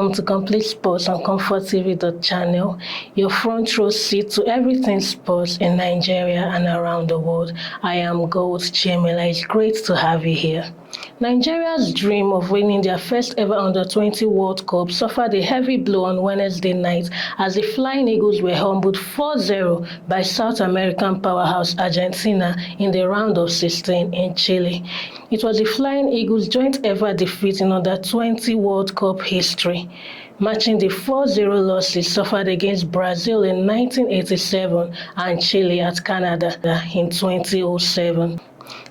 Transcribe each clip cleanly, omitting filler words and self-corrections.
Welcome to Complete Sports on ComfortTV.channel, your front row seat to everything sports in Nigeria and around the world. I am Gold Chemela. It's great to have you here. Nigeria's dream of winning their first ever Under-20 World Cup suffered a heavy blow on Wednesday night as the Flying Eagles were humbled 4-0 by South American powerhouse Argentina in the round of 16 in Chile. It was the Flying Eagles' joint ever defeat in Under-20 World Cup history, matching the 4-0 losses suffered against Brazil in 1987 and Chile at Canada in 2007.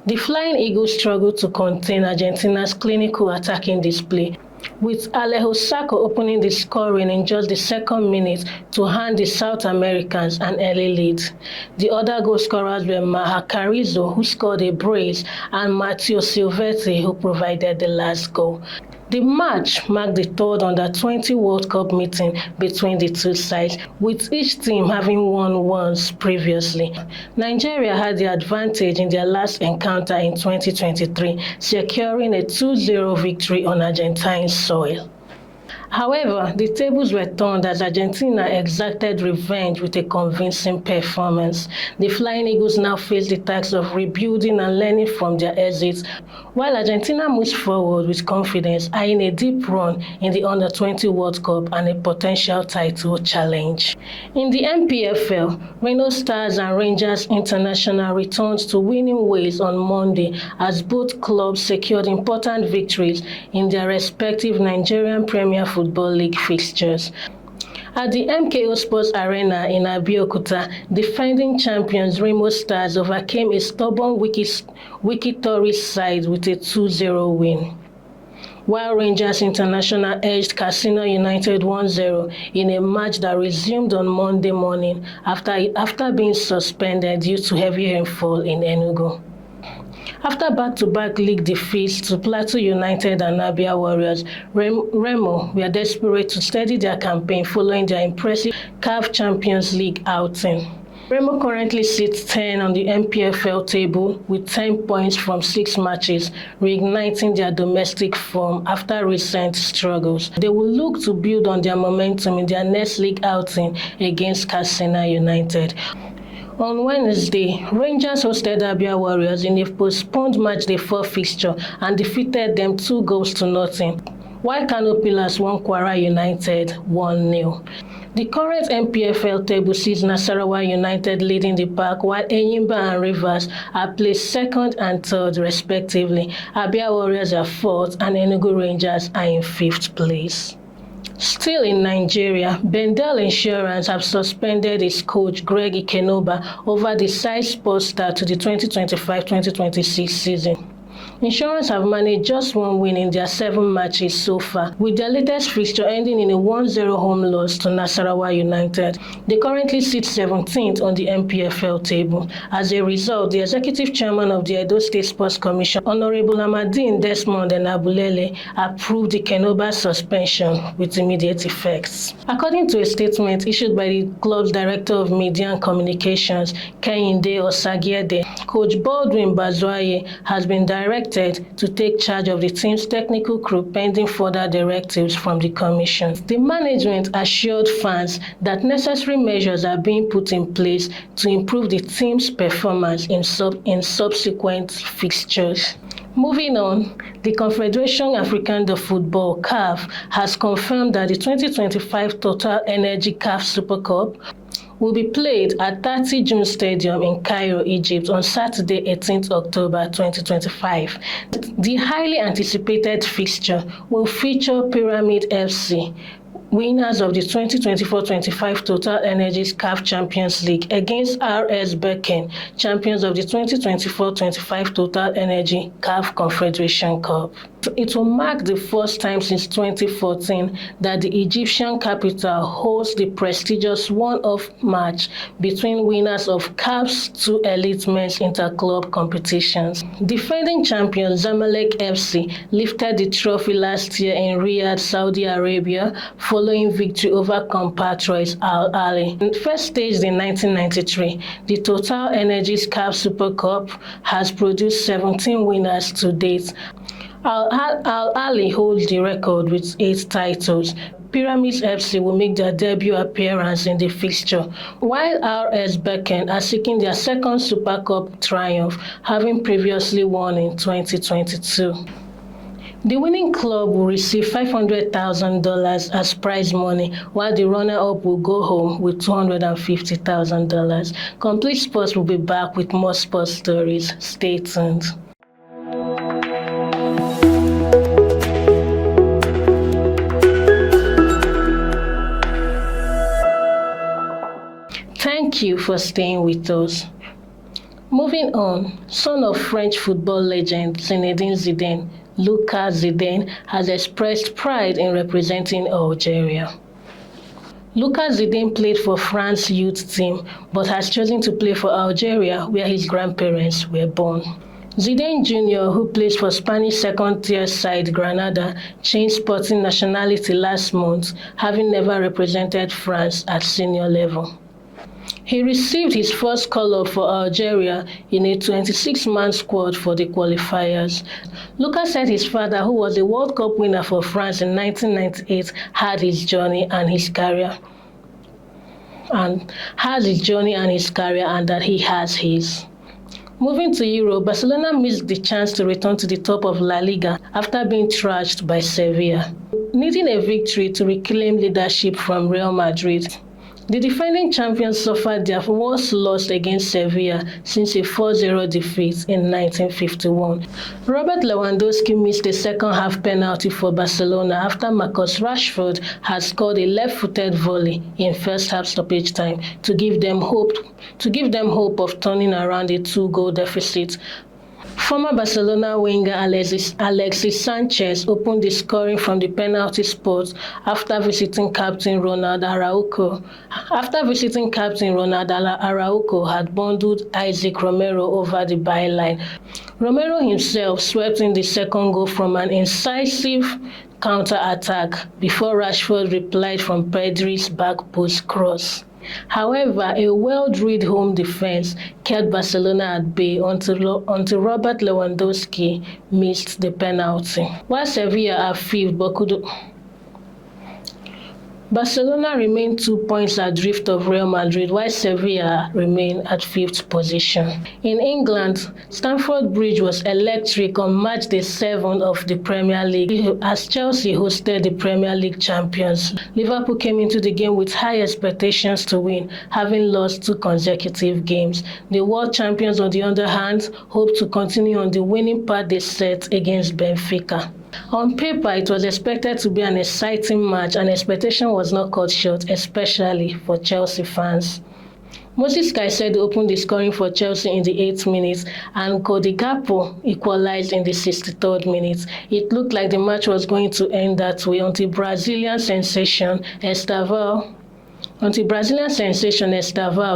The Flying Eagles struggled to contain Argentina's clinical attacking display, with Alejo Sacco opening the scoring in just the second minute to hand the South Americans an early lead. The other goal scorers were Maha Carrizo, who scored a brace, and Matteo Silvetti, who provided the last goal. The match marked the third Under-20 World Cup meeting between the two sides, with each team having won once previously. Nigeria had the advantage in their last encounter in 2023, securing a 2-0 victory on Argentine soil. However, the tables were turned as Argentina exacted revenge with a convincing performance. The Flying Eagles now face the task of rebuilding and learning from their exits, while Argentina moves forward with confidence, eyeing a deep run in the Under-20 World Cup and a potential title challenge. In the NPFL, Reno Stars and Rangers International returned to winning ways on Monday as both clubs secured important victories in their respective Nigerian Premier Football League fixtures. At the MKO Sports Arena in Abeokuta, defending champions Remo Stars overcame a stubborn Wiki Tourist side with a 2-0 win, while Rangers International edged Casino United 1-0 in a match that resumed on Monday morning after being suspended due to heavy rainfall in Enugu. After back-to-back league defeats to Plateau United and Abia Warriors, Remo were desperate to steady their campaign following their impressive CAF Champions League outing. Remo currently sits 10 on the MPFL table with 10 points from 6 matches, reigniting their domestic form after recent struggles. They will look to build on their momentum in their next league outing against Katsina United. On Wednesday, Rangers hosted Abia Warriors in a postponed matchday 4 fixture and defeated them 2-0, while Kano Pillars won Kwara United 1-0. The current MPFL table sees Nasarawa United leading the pack, while Enyimba and Rivers are placed 2nd and 3rd respectively. Abia Warriors are 4th and Enugu Rangers are in 5th place. Still in Nigeria, Bendel Insurance have suspended its coach Greg Ikenoba over the side sports start to the 2025-2026 season. Insurance have managed just one win in their 7 matches so far, with their latest fixture ending in a 1-0 home loss to Nasarawa United. They currently sit 17th on the MPFL table. As a result, the executive chairman of the Edo State Sports Commission, Honorable Amadine Desmond Enabulele, approved the Kenoba suspension with immediate effects. According to a statement issued by the club's Director of Media and Communications, Kehinde Osagiede, Coach Baldwin Bazoaye has been directed to take charge of the team's technical crew pending further directives from the commission. The management assured fans that necessary measures are being put in place to improve the team's performance in subsequent fixtures. Moving on, the Confederation African de Football (CAF) has confirmed that the 2025 Total Energy CAF Super Cup will be played at 30 June Stadium in Cairo, Egypt on Saturday, 18th October 2025. The highly anticipated fixture will feature Pyramid FC, winners of the 2024-25 Total Energies CAF Champions League, against RS Berkane, champions of the 2024-25 Total Energy CAF Confederation Cup. It will mark the first time since 2014 that the Egyptian capital hosts the prestigious one-off match between winners of CAF's 2 elite men's interclub competitions. Defending champion Zamalek FC lifted the trophy last year in Riyadh, Saudi Arabia, following victory over compatriots Al Ahly. First staged in 1993, the Total Energies CAF Super Cup has produced 17 winners to date. Al Ahly holds the record with 8 titles. Pyramids FC will make their debut appearance in the fixture, while RS Berkane are seeking their second Super Cup triumph, having previously won in 2022. The winning club will receive $500,000 as prize money, while the runner-up will go home with $250,000. Complete Sports will be back with more sports stories. Stay tuned. Thank you for staying with us. Moving on, son of French football legend Zinedine Zidane, Lucas Zidane has expressed pride in representing Algeria. Lucas Zidane played for France's youth team but has chosen to play for Algeria, where his grandparents were born. Zidane Jr., who plays for Spanish second-tier side Granada, changed sporting nationality last month, having never represented France at senior level. He received his first call-up for Algeria in a 26-man squad for the qualifiers. Lucas said his father, who was a World Cup winner for France in 1998, had his journey and his career, and that he has his. Moving to Europe, Barcelona missed the chance to return to the top of La Liga after being thrashed by Sevilla, needing a victory to reclaim leadership from Real Madrid. The defending champions suffered their worst loss against Sevilla since a 4-0 defeat in 1951. Robert Lewandowski missed a second-half penalty for Barcelona after Marcus Rashford had scored a left-footed volley in first-half stoppage time to give them hope of turning around a 2-goal deficit. Former Barcelona winger Alexis Sanchez opened the scoring from the penalty spot after visiting captain Ronald Araujo. Had bundled Isaac Romero over the byline. Romero himself swept in the second goal from an incisive counter-attack before Rashford replied from Pedri's back post cross. However, a well-drilled home defense kept Barcelona at bay until Robert Lewandowski missed the penalty. While Sevilla are fifth but Barcelona remained 2 points adrift of Real Madrid, while Sevilla remain at fifth position. In England, Stamford Bridge was electric on match day 7 of the Premier League as Chelsea hosted the Premier League champions. Liverpool came into the game with high expectations to win, having lost 2 consecutive games. The world champions, on the other hand, hope to continue on the winning path they set against Benfica. On paper, it was expected to be an exciting match, and expectation was not cut short, especially for Chelsea fans. Moses Caicedo opened the scoring for Chelsea in the 8th minute, and Cody Gakpo equalized in the 63rd minute. It looked like the match was going to end that way until Brazilian sensation Estevão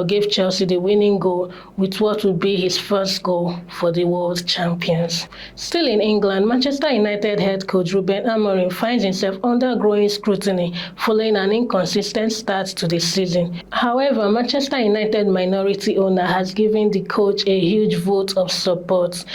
gave Chelsea the winning goal with what would be his first goal for the world champions. Still in England, Manchester United head coach Ruben Amorim finds himself under growing scrutiny following an inconsistent start to the season. However, Manchester United minority owner has given the coach a huge vote of support.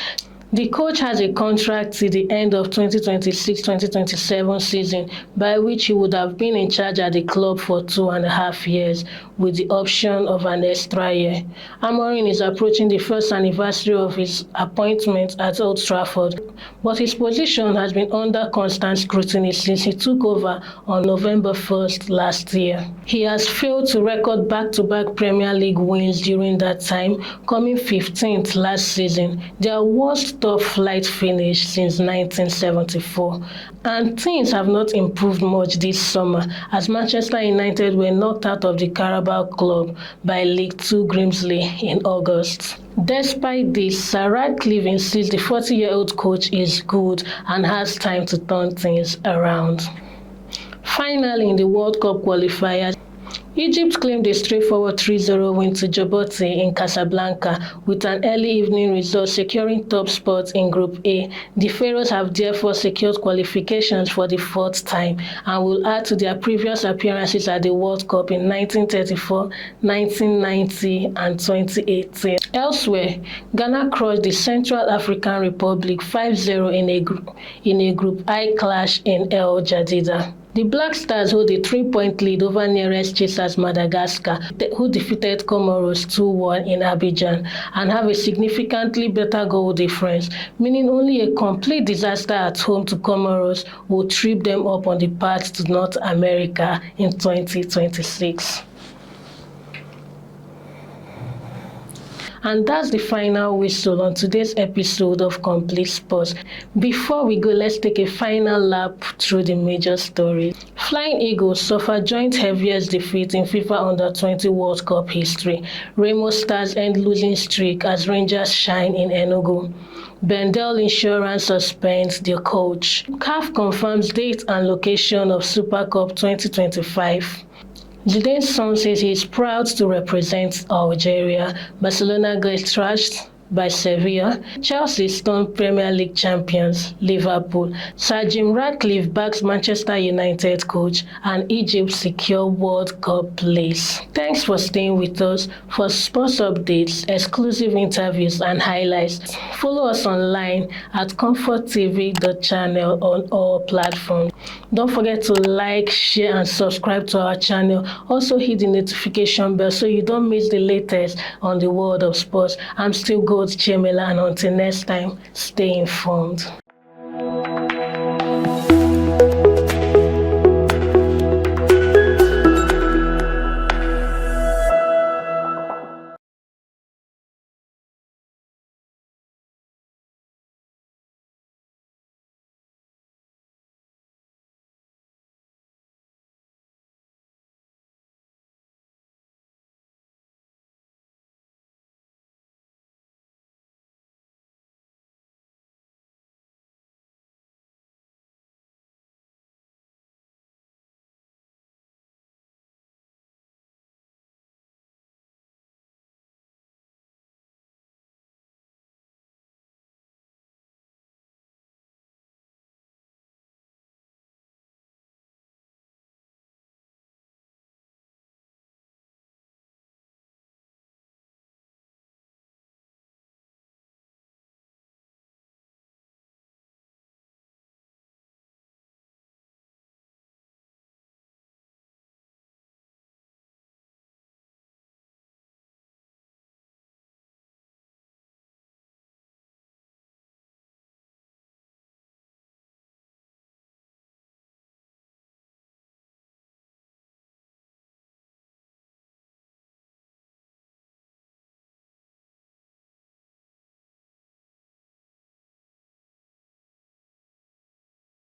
The coach has a contract till the end of 2026-2027 season, by which he would have been in charge at the club for 2.5 years, with the option of an extra year. Amorim is approaching the first anniversary of his appointment at Old Trafford, but his position has been under constant scrutiny since he took over on November 1st last year. He has failed to record back-to-back Premier League wins during that time, coming 15th last season, their worst top-flight finish since 1974. And things have not improved much this summer, as Manchester United were knocked out of the Carabao Club by League Two Grimsby in August. Despite this, Sir Ratcliffe insists the 40-year-old coach is good and has time to turn things around. Finally, in the World Cup qualifiers, Egypt claimed a straightforward 3-0 win to Djibouti in Casablanca with an early evening result securing top spot in Group A. The Pharaohs have therefore secured qualifications for the 4th time and will add to their previous appearances at the World Cup in 1934, 1990 and 2018. Elsewhere, Ghana crushed the Central African Republic 5-0 in a Group I clash in El Jadida. The Black Stars hold a 3-point lead over nearest chasers Madagascar, who defeated Comoros 2-1 in Abidjan, and have a significantly better goal difference, meaning only a complete disaster at home to Comoros will trip them up on the path to North America in 2026. And that's the final whistle on today's episode of Complete Sports. Before we go, let's take a final lap through the major stories. Flying Eagles suffer joint heaviest defeat in FIFA U20 World Cup history. Remo Stars end losing streak as Rangers shine in Enugu. Bendel Insurance suspends their coach. CAF confirms date and location of Super Cup 2025. Zidane's son says he is proud to represent Algeria. Barcelona gets thrashed by Sevilla. Chelsea stone Premier League champions Liverpool. Sir Jim Ratcliffe backs Manchester United coach, and Egypt secure World Cup place. Thanks for staying with us. For sports updates, exclusive interviews, and highlights, follow us online at ComfortTV.channel on all platforms. Don't forget to like, share, and subscribe to our channel. Also hit the notification bell so you don't miss the latest on the world of sports. I'm still Chemela, and until next time, stay informed.